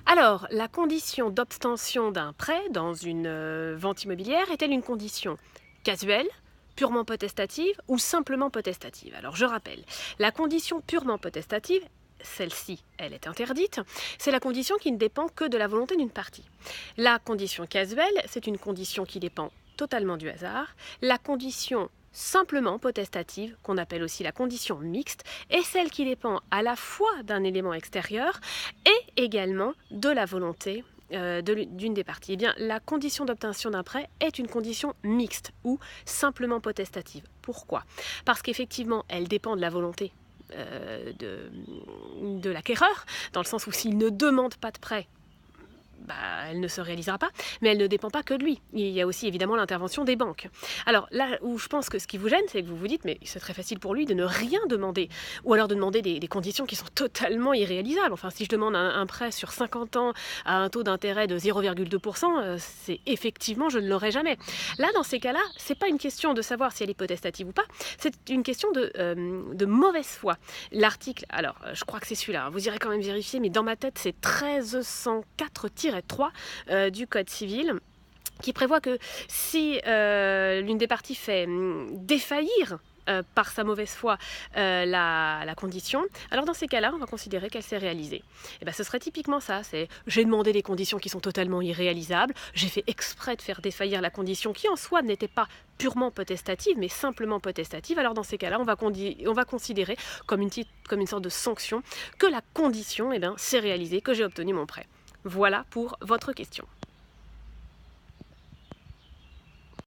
Alors, la condition d'obtention d'un prêt dans une vente immobilière est-elle une condition casuelle, purement potestative ou simplement potestative? Alors, je rappelle, la condition purement potestative, celle-ci, elle est interdite, c'est la condition qui ne dépend que de la volonté d'une partie. La condition casuelle, c'est une condition qui dépend totalement du hasard. La condition simplement potestative, qu'on appelle aussi la condition mixte, est celle qui dépend à la fois d'un élément extérieur et également de la volonté d'une des parties. Eh bien, la condition d'obtention d'un prêt est une condition mixte ou simplement potestative. Pourquoi? Parce qu'effectivement, elle dépend de la volonté de l'acquéreur, dans le sens où s'il ne demande pas de prêt, elle ne se réalisera pas, mais elle ne dépend pas que de lui. Il y a aussi évidemment l'intervention des banques. Alors là où je pense que ce qui vous gêne, c'est que vous vous dites, mais c'est très facile pour lui de ne rien demander, ou alors de demander des conditions qui sont totalement irréalisables. Enfin, si je demande un prêt sur 50 ans à un taux d'intérêt de 0,2%, c'est effectivement, je ne l'aurai jamais. Là, dans ces cas-là, c'est pas une question de savoir si elle est potestative ou pas, c'est une question de mauvaise foi. L'article, alors je crois que c'est celui-là, vous irez quand même vérifier, mais dans ma tête, c'est 1304-3 du Code civil, qui prévoit que si l'une des parties fait défaillir par sa mauvaise foi la condition, alors dans ces cas-là, on va considérer qu'elle s'est réalisée. Et ce serait typiquement ça, c'est j'ai demandé des conditions qui sont totalement irréalisables, j'ai fait exprès de faire défaillir la condition qui en soi n'était pas purement potestative, mais simplement potestative. Alors dans ces cas-là, on va considérer comme une sorte de sanction que la condition s'est réalisée, que j'ai obtenu mon prêt. Voilà pour votre question.